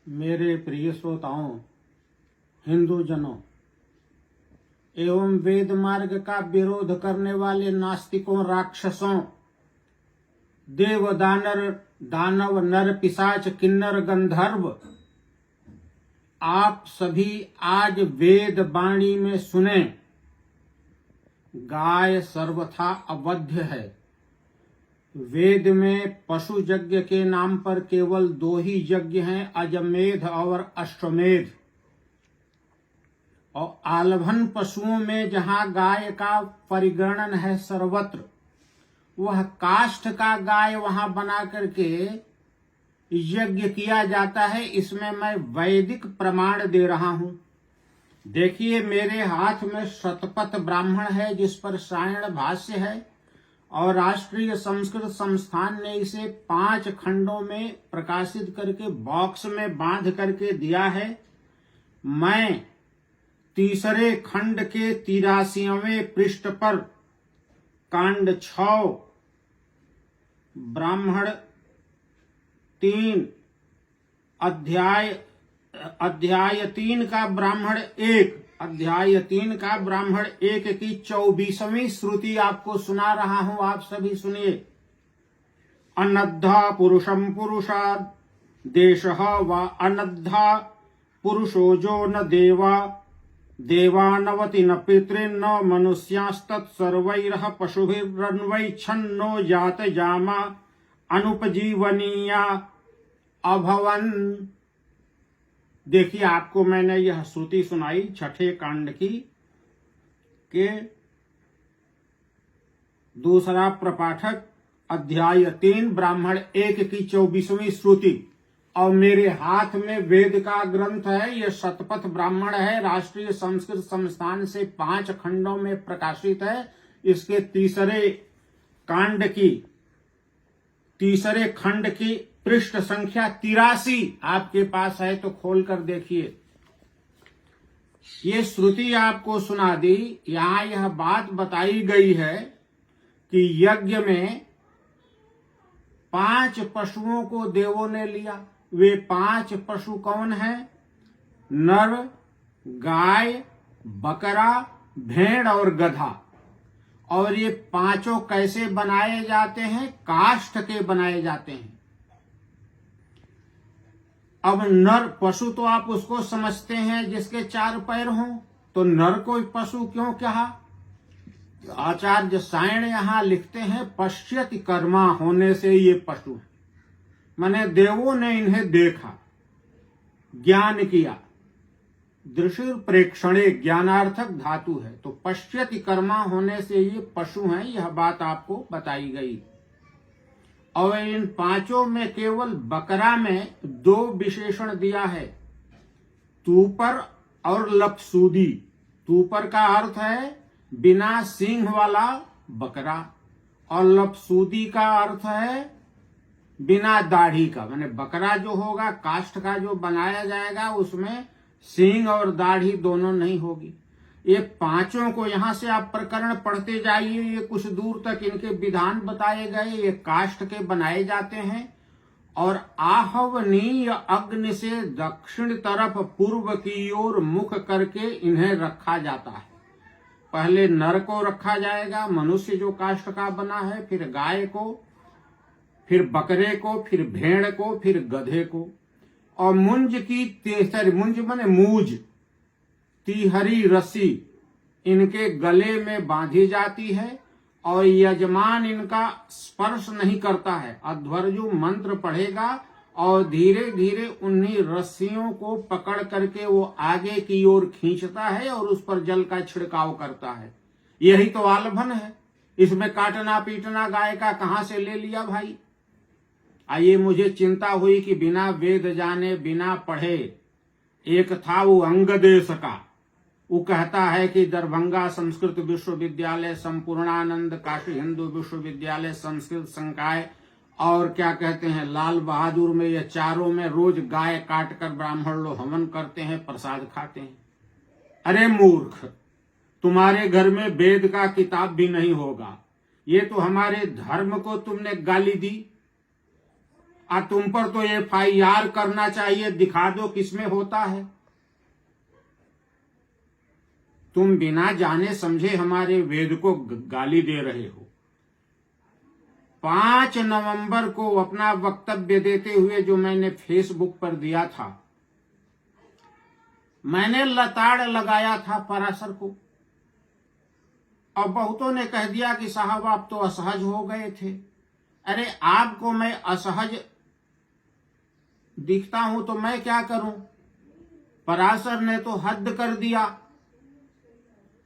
मेरे प्रिय श्रोताओं, हिंदू जनों एवं वेद मार्ग का विरोध करने वाले नास्तिकों, राक्षसों, देव दानव नर पिशाच किन्नर गंधर्व, आप सभी आज वेद वाणी में सुने। गाय सर्वथा अवध्य है। वेद में पशु यज्ञ के नाम पर केवल दो ही यज्ञ हैं, अजमेध और अश्वमेध। और आलभन पशुओं में जहां गाय का परिगणन है सर्वत्र, वह काष्ठ का गाय वहां बना करके यज्ञ किया जाता है। इसमें मैं वैदिक प्रमाण दे रहा हूं। देखिए, मेरे हाथ में शतपथ ब्राह्मण है जिस पर सायण भाष्य है और राष्ट्रीय संस्कृत संस्थान ने इसे 5 खंडों में प्रकाशित करके बॉक्स में बांध करके दिया है। मैं तीसरे खंड के 83वें पृष्ठ पर कांड 6 ब्राह्मण 3 अध्याय 3 का ब्राह्मण 1 अध्याय 3 का ब्राह्मण 1 की 24वीं श्रुति आपको सुना रहा हूं। आप सभी सुनिए। अनद्धा पुरुषम पुरुषाद देशः व अनद्धा पुरुषो जो न देवानवति न पितृन्न मनुष्यास्तत्सर्वैरः पशुभिरन्वैच्छन्नो जात जामा अनुपजीवनीया अभवन। देखिए, आपको मैंने यह श्रुति सुनाई 6ठे कांड की के दूसरा प्रपाठक अध्याय 3 ब्राह्मण 1 की 24वीं श्रुति। और मेरे हाथ में वेद का ग्रंथ है। यह शतपथ ब्राह्मण है, राष्ट्रीय संस्कृत संस्थान से 5 खंडों में प्रकाशित है। इसके तीसरे खंड की पृष्ठ संख्या 83 आपके पास है तो खोल कर देखिए। ये श्रुति आपको सुना दी। यहां यह बात बताई गई है कि यज्ञ में 5 पशुओं को देवों ने लिया। वे 5 पशु कौन हैं? नर, गाय, बकरा, भेड़ और गधा। और ये 5 कैसे बनाए जाते हैं? काष्ठ के बनाए जाते हैं। अब नर पशु तो आप उसको समझते हैं जिसके 4 पैर हों, तो नर को पशु क्यों कहा? आचार्य सायण यहां लिखते हैं पश्यति कर्मा होने से ये पशु है। माने देवों ने इन्हें देखा, ज्ञान किया। दृश्य प्रेक्षणे ज्ञानार्थक धातु है, तो पश्यति कर्मा होने से ये पशु हैं। यह बात आपको बताई गई। और इन 5 में केवल बकरा में 2 विशेषण दिया है, तूपर और लपसूदी। तूपर का अर्थ है बिना सींग वाला बकरा, और लपसूदी का अर्थ है बिना दाढ़ी का। माने बकरा जो होगा काष्ठ का जो बनाया जाएगा उसमें सींग और दाढ़ी दोनों नहीं होगी। ये 5 को यहां से आप प्रकरण पढ़ते जाइए, ये कुछ दूर तक इनके विधान बताए गए। ये काष्ठ के बनाए जाते हैं और आहवनीय अग्नि से दक्षिण तरफ पूर्व की ओर मुख करके इन्हें रखा जाता है। पहले नर को रखा जाएगा, मनुष्य जो काष्ठ का बना है, फिर गाय को, फिर बकरे को, फिर भेड़ को, फिर गधे को। और मुंज की मुंज माने मूज, तिहरी रस्सी इनके गले में बांधी जाती है और यजमान इनका स्पर्श नहीं करता है। अध्वर्यु मंत्र पढ़ेगा और धीरे धीरे उन्हीं रस्सियों को पकड़ करके वो आगे की ओर खींचता है और उस पर जल का छिड़काव करता है। यही तो आलभन है। इसमें काटना पीटना गाय का कहां से ले लिया भाई? आइए, मुझे चिंता हुई कि बिना वेद जाने, बिना पढ़े, एक था वो अंगदेश का, वो कहता है कि दरभंगा संस्कृत विश्वविद्यालय, संपूर्णानंद काशी हिंदू विश्वविद्यालय, संस्कृत संकाय और क्या कहते हैं लाल बहादुर में, ये चारों में रोज गाय काट कर ब्राह्मण लोग हवन करते हैं, प्रसाद खाते हैं। अरे मूर्ख, तुम्हारे घर में वेद का किताब भी नहीं होगा। ये तो हमारे धर्म को तुमने गाली दी। तुम पर तो FIR करना चाहिए, दिखा दो किसमें होता है। तुम बिना जाने समझे हमारे वेद को गाली दे रहे हो। 5 नवंबर को अपना वक्तव्य देते हुए जो मैंने फेसबुक पर दिया था, मैंने लताड़ लगाया था पराशर को, और बहुतों ने कह दिया कि साहब आप तो असहज हो गए थे। अरे आपको मैं असहज दिखता हूं तो मैं क्या करूं? पराशर ने तो हद कर दिया।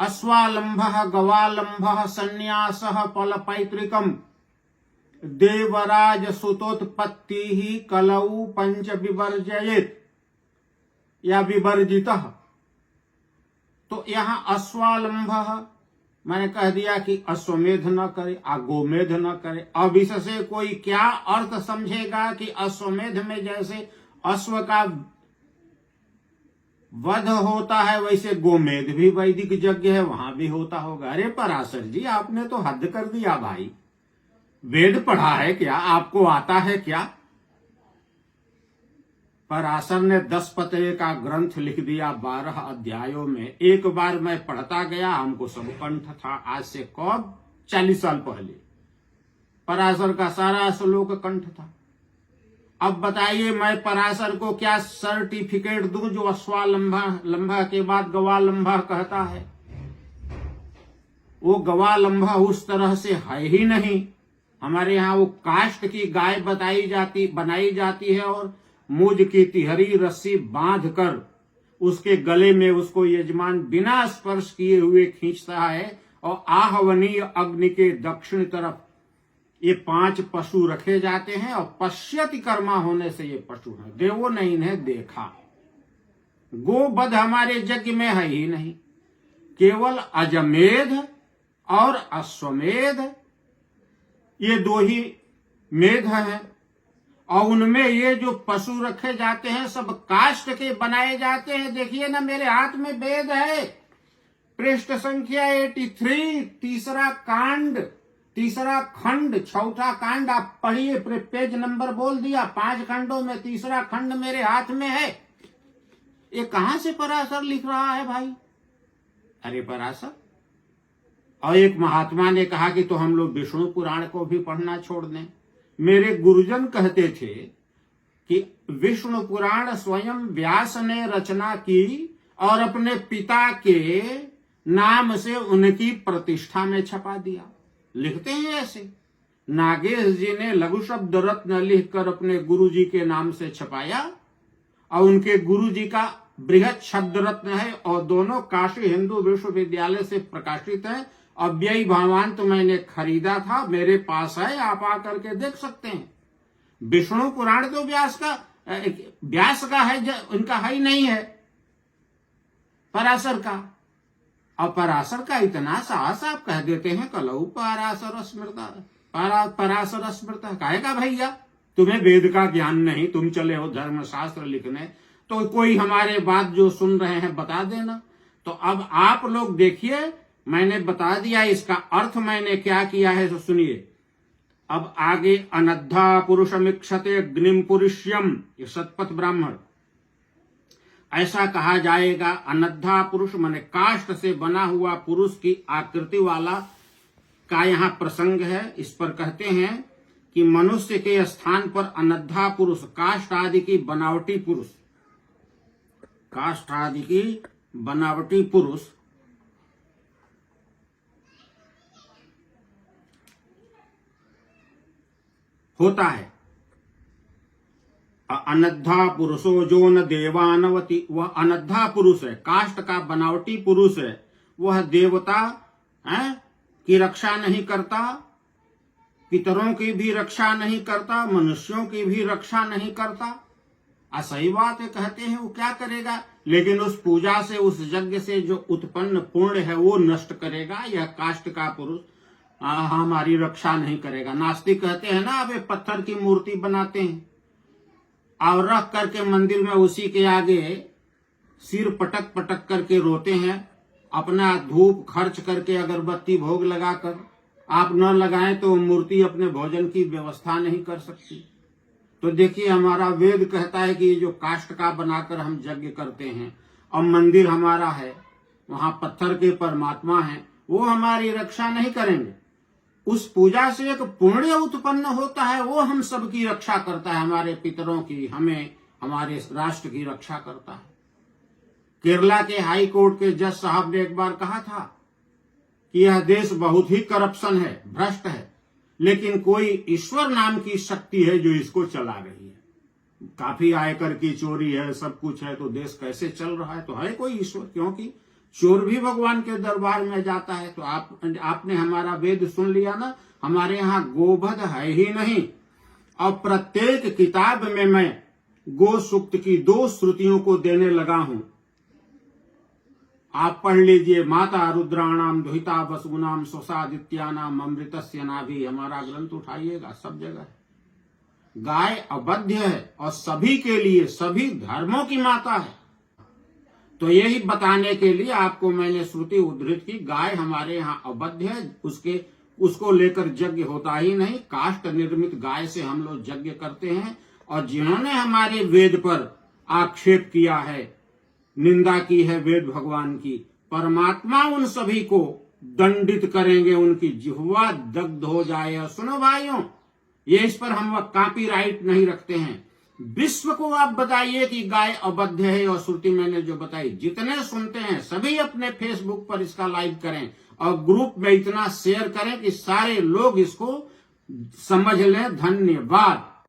अश्वालंभः गवालंभः संन्यासः फल पैतृकम देवराज सुतोत्पत्ति ही कलऊ पंच विवर्जयेत या विवर्जितः। तो यहां अश्वालंभः मैंने कह दिया कि अश्वमेध न करे, गोमेध न करे। अब इससे कोई क्या अर्थ समझेगा कि अश्वमेध में जैसे अश्व का वध होता है वैसे गोमेध भी वैदिक यज्ञ है, वहां भी होता होगा। अरे पराशर जी, आपने तो हद कर दिया भाई। वेद पढ़ा है क्या? आपको आता है क्या? पराशर ने 10 पत्रे का ग्रंथ लिख दिया 12 अध्यायों में। एक बार मैं पढ़ता गया, हमको सब कंठ था। आज से कब? 40 साल पहले पराशर का सारा श्लोक कंठ था। अब बताइए मैं पराशर को क्या सर्टिफिकेट दूं जो अश्वालंभा के बाद गवालंभा कहता है? वो गवालंभा उस तरह से है ही नहीं। हमारे यहाँ वो काष्ठ की गाय बनाई जाती है और मूज की तिहरी रस्सी बांध कर उसके गले में उसको यजमान बिना स्पर्श किए हुए खींचता है, और आहवनीय अग्नि के दक्षिण तरफ ये 5 पशु रखे जाते हैं, और पश्यति कर्मा होने से ये पशु हैं। देवों ने इन्हें देखा। गोवध हमारे यज्ञ में है ही नहीं, केवल अजमेध और अश्वमेध, ये 2 ही मेध हैं। और उनमें ये जो पशु रखे जाते हैं सब काष्ठ के बनाए जाते हैं। देखिए ना, मेरे हाथ में वेद है, पृष्ठ संख्या 83, तीसरा खंड, चौथा कांड। आप पढ़िए, पेज नंबर बोल दिया। 5 खंडों में तीसरा खंड मेरे हाथ में है। ये कहां से पराशर लिख रहा है भाई? अरे पराशर। और एक महात्मा ने कहा कि तो हम लोग विष्णु पुराण को भी पढ़ना छोड़ दें। मेरे गुरुजन कहते थे कि विष्णु पुराण स्वयं व्यास ने रचना की और अपने पिता के नाम से उनकी प्रतिष्ठा में छपा दिया। लिखते हैं ऐसे। नागेश जी ने लघु शब्द रत्न लिखकर अपने गुरुजी के नाम से छपाया, और उनके गुरुजी का बृहत शब्द रत्न है, और दोनों काशी हिंदू विश्वविद्यालय से प्रकाशित है। अव्ययी भावांत मैंने खरीदा था, मेरे पास है, आप आकर के देख सकते हैं। विष्णु पुराण तो व्यास का है, उनका है ही नहीं है, पराशर का। और पराशर का इतना साहस आप कह देते हैं कलऊ पराशर स्मृता, पराशर स्मृता। कहेगा भैया तुम्हें वेद का ज्ञान नहीं, तुम चले हो धर्मशास्त्र लिखने, तो कोई हमारे बात जो सुन रहे हैं बता देना। तो अब आप लोग देखिए, मैंने बता दिया इसका अर्थ मैंने क्या किया है, तो सुनिए। अब आगे अनद्धा पुरुषमिक्षते अग्निम पुरुष्यम, ये शतपथ ब्राह्मण, ऐसा कहा जाएगा। अनद्धा पुरुष माने काष्ठ से बना हुआ पुरुष की आकृति वाला का यहाँ प्रसंग है। इस पर कहते हैं कि मनुष्य के स्थान पर अनद्धा पुरुष, काष्ठ आदि की बनावटी पुरुष, काष्ठ आदि की बनावटी पुरुष होता है। अनद्धा पुरुषो जो न देवानवती, वह अनद्धा पुरुष है, काष्ठ का बनावटी पुरुष है। वह देवता की रक्षा नहीं करता, पितरों की भी रक्षा नहीं करता, मनुष्यों की भी रक्षा नहीं करता। सही बात है, कहते हैं वो क्या करेगा, लेकिन उस पूजा से, उस यज्ञ से जो उत्पन्न पुण्य है वो नष्ट करेगा। यह काष्ठ का पुरुष हमारी रक्षा नहीं करेगा। नास्तिक कहते हैं ना, अब पत्थर की मूर्ति बनाते हैं और रख करके मंदिर में उसी के आगे सिर पटक पटक करके रोते हैं। अपना धूप खर्च करके अगरबत्ती भोग लगाकर आप न लगाएं तो मूर्ति अपने भोजन की व्यवस्था नहीं कर सकती। तो देखिए हमारा वेद कहता है कि ये जो काष्ठ का बनाकर हम यज्ञ करते हैं, अब मंदिर हमारा है, वहां पत्थर के परमात्मा हैं, वो हमारी रक्षा नहीं करेंगे। उस पूजा से एक पुण्य उत्पन्न होता है, वो हम सबकी रक्षा करता है, हमारे पितरों की, हमें, हमारे राष्ट्र की रक्षा करता है। केरला के हाई कोर्ट के जज साहब ने एक बार कहा था कि यह देश बहुत ही करप्शन है, भ्रष्ट है, लेकिन कोई ईश्वर नाम की शक्ति है जो इसको चला रही है। काफी आयकर की चोरी है, सब कुछ है, तो देश कैसे चल रहा है? तो है कोई ईश्वर, क्योंकि चोर भी भगवान के दरबार में जाता है। तो आपने हमारा वेद सुन लिया ना, हमारे यहाँ गोवध है ही नहीं। और प्रत्येक किताब में मैं गो सूक्त की 2 श्रुतियों को देने लगा हूं। आप पढ़ लीजिए, माता रुद्राणाम दुहिता वसुनाम स्वसादित्यानाम अमृतस्य नाभि, हमारा ग्रंथ उठाइएगा, सब जगह है। गाय अवध्य है और सभी के लिए, सभी धर्मों की माता है। तो यही बताने के लिए आपको मैंने श्रुति उद्धृत की। गाय हमारे यहाँ अवध्य है, उसको लेकर यज्ञ होता ही नहीं। काष्ठ निर्मित गाय से हम लोग यज्ञ करते हैं। और जिन्होंने हमारे वेद पर आक्षेप किया है, निंदा की है वेद भगवान की, परमात्मा उन सभी को दंडित करेंगे, उनकी जिह्वा दग्ध हो जाए। सुनो भाइयों, ये इस पर हम कॉपीराइट नहीं रखते हैं। विश्व को आप बताइए कि गाय अवध्य है, और श्रुति मैंने जो बताई, जितने सुनते हैं सभी अपने फेसबुक पर इसका लाइव करें और ग्रुप में इतना शेयर करें कि सारे लोग इसको समझ लें। धन्यवाद।